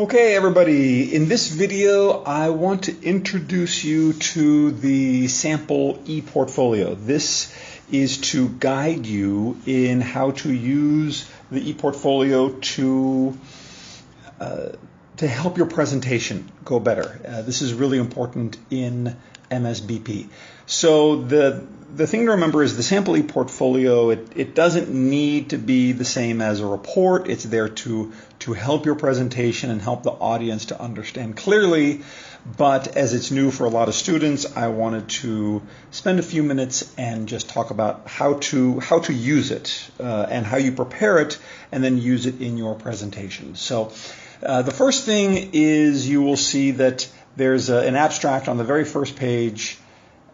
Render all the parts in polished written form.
Okay, everybody, in this video I want to introduce you to the sample ePortfolio. This is to guide you in how to use the ePortfolio to help your presentation go better. This is really important in MSBP. So the thing to remember is the sample ePortfolio, it doesn't need to be the same as a report. It's there to help your presentation and help the audience to understand clearly. But as it's new for a lot of students, I wanted to spend a few minutes and just talk about how to use it and how you prepare it and then use it in your presentation. So the first thing is you will see that there's an abstract on the very first page,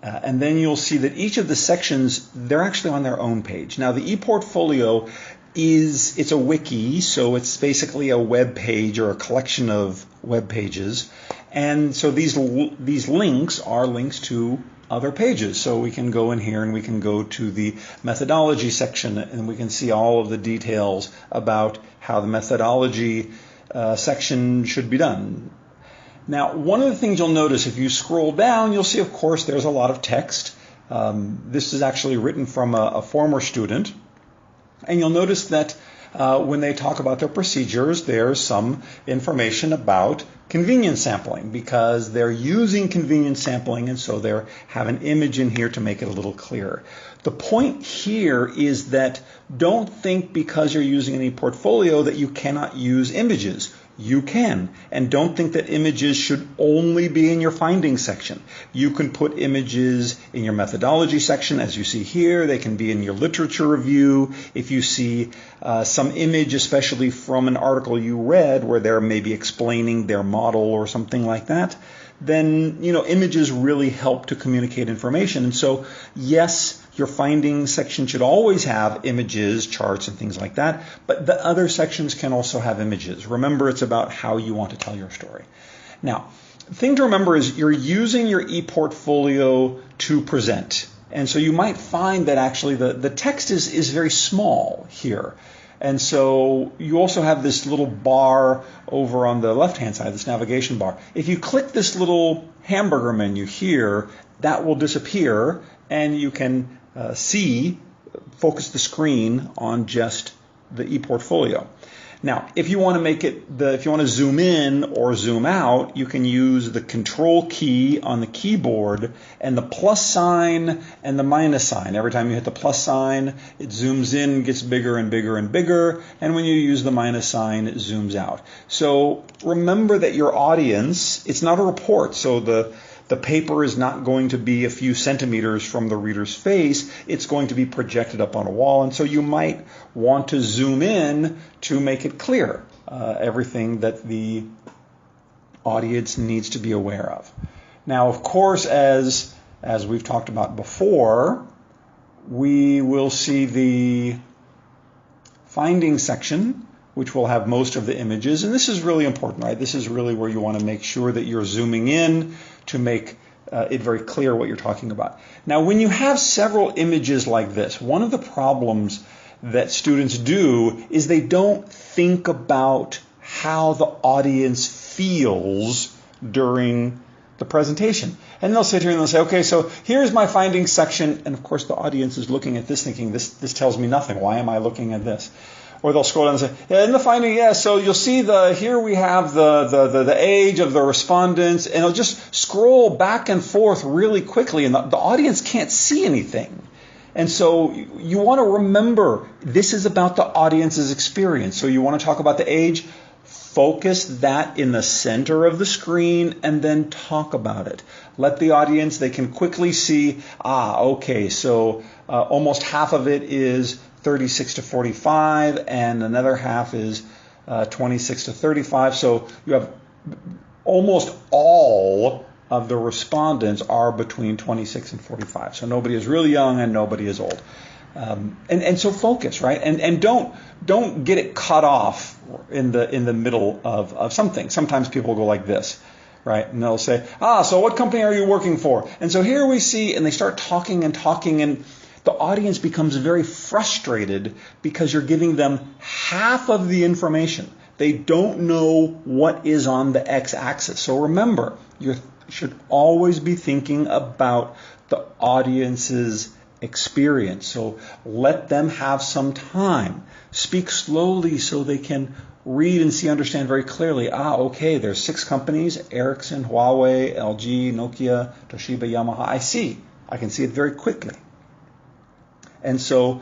and then you'll see that each of the sections, they're actually on their own page. Now the ePortfolio it's a wiki, so it's basically a web page or a collection of web pages. And so these links are links to other pages. So we can go in here and we can go to the methodology section and we can see all of the details about how the methodology section should be done. Now, one of the things you'll notice if you scroll down, you'll see, of course, there's a lot of text. This is actually written from a former student. And you'll notice that when they talk about their procedures, there's some information about convenience sampling because they're using convenience sampling, and so they have an image in here to make it a little clearer. The point here is that don't think because you're using an ePortfolio that you cannot use images. You can, and don't think that images should only be in your findings section. You can put images in your methodology section, as you see here. They can be in your literature review. If you see some image, especially from an article you read where they're maybe explaining their model or something like that, then images really help to communicate information. And so, yes, your findings section should always have images, charts, and things like that, but the other sections can also have images. Remember, it's about how you want to tell your story. Now, the thing to remember is you're using your ePortfolio to present. And so you might find that actually the text is very small here. And so you also have this little bar over on the left-hand side, this navigation bar. If you click this little hamburger menu here, that will disappear, and you can focus the screen on just the ePortfolio. Now, if you want to make it, if you want to zoom in or zoom out, you can use the Control key on the keyboard and the plus sign and the minus sign. Every time you hit the plus sign, it zooms in, gets bigger and bigger and bigger, and when you use the minus sign, it zooms out. So remember that your audience, it's not a report, so the paper is not going to be a few centimeters from the reader's face. It's going to be projected up on a wall. And so you might want to zoom in to make it clear, everything that the audience needs to be aware of. Now, of course, as we've talked about before, we will see the findings section, which will have most of the images. And this is really important, right? This is really where you want to make sure that you're zooming in to make it very clear what you're talking about. Now, when you have several images like this, one of the problems that students do is they don't think about how the audience feels during the presentation. And they'll sit here and they'll say, okay, so here's my findings section. And of course, the audience is looking at this thinking, this tells me nothing. Why am I looking at this? Or they'll scroll down and say, yeah, in the finding, yeah, so you'll see here we have the age of the respondents, and it'll just scroll back and forth really quickly, and the audience can't see anything. And so you want to remember, this is about the audience's experience. So you want to talk about the age, focus that in the center of the screen, and then talk about it. Let the audience, they can quickly see, okay, so almost half of it is 36 to 45, and another half is 26 to 35. So you have almost all of the respondents are between 26 and 45. So nobody is really young and nobody is old. And so focus, right? And don't get it cut off in the middle of something. Sometimes people go like this, right? And they'll say, so what company are you working for? And so here we see, and they start talking, and the audience becomes very frustrated because you're giving them half of the information. They don't know what is on the x-axis. So remember, you should always be thinking about the audience's experience. So let them have some time. Speak slowly so they can read and understand very clearly. Okay, there's 6 companies: Ericsson, Huawei, LG, Nokia, Toshiba, Yamaha. I can see it very quickly. And so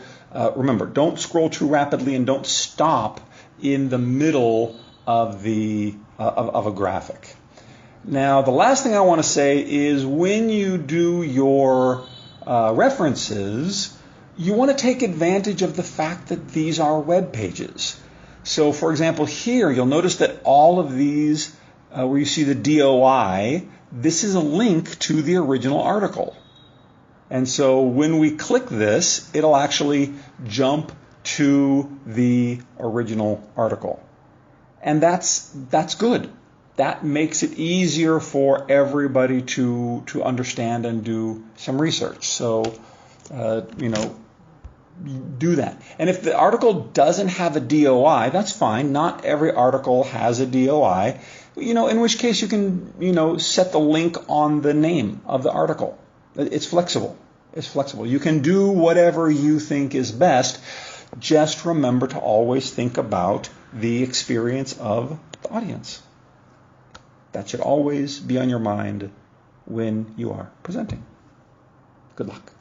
remember, don't scroll too rapidly and don't stop in the middle of of a graphic. Now, the last thing I want to say is when you do your references, you want to take advantage of the fact that these are web pages. So, for example, here you'll notice that all of these, where you see the DOI, this is a link to the original article. And so when we click this, it'll actually jump to the original article. And that's good. That makes it easier for everybody to understand and do some research. So, do that. And if the article doesn't have a DOI, that's fine. Not every article has a DOI. In which case you can, set the link on the name of the article. It's flexible. It's flexible. You can do whatever you think is best. Just remember to always think about the experience of the audience. That should always be on your mind when you are presenting. Good luck.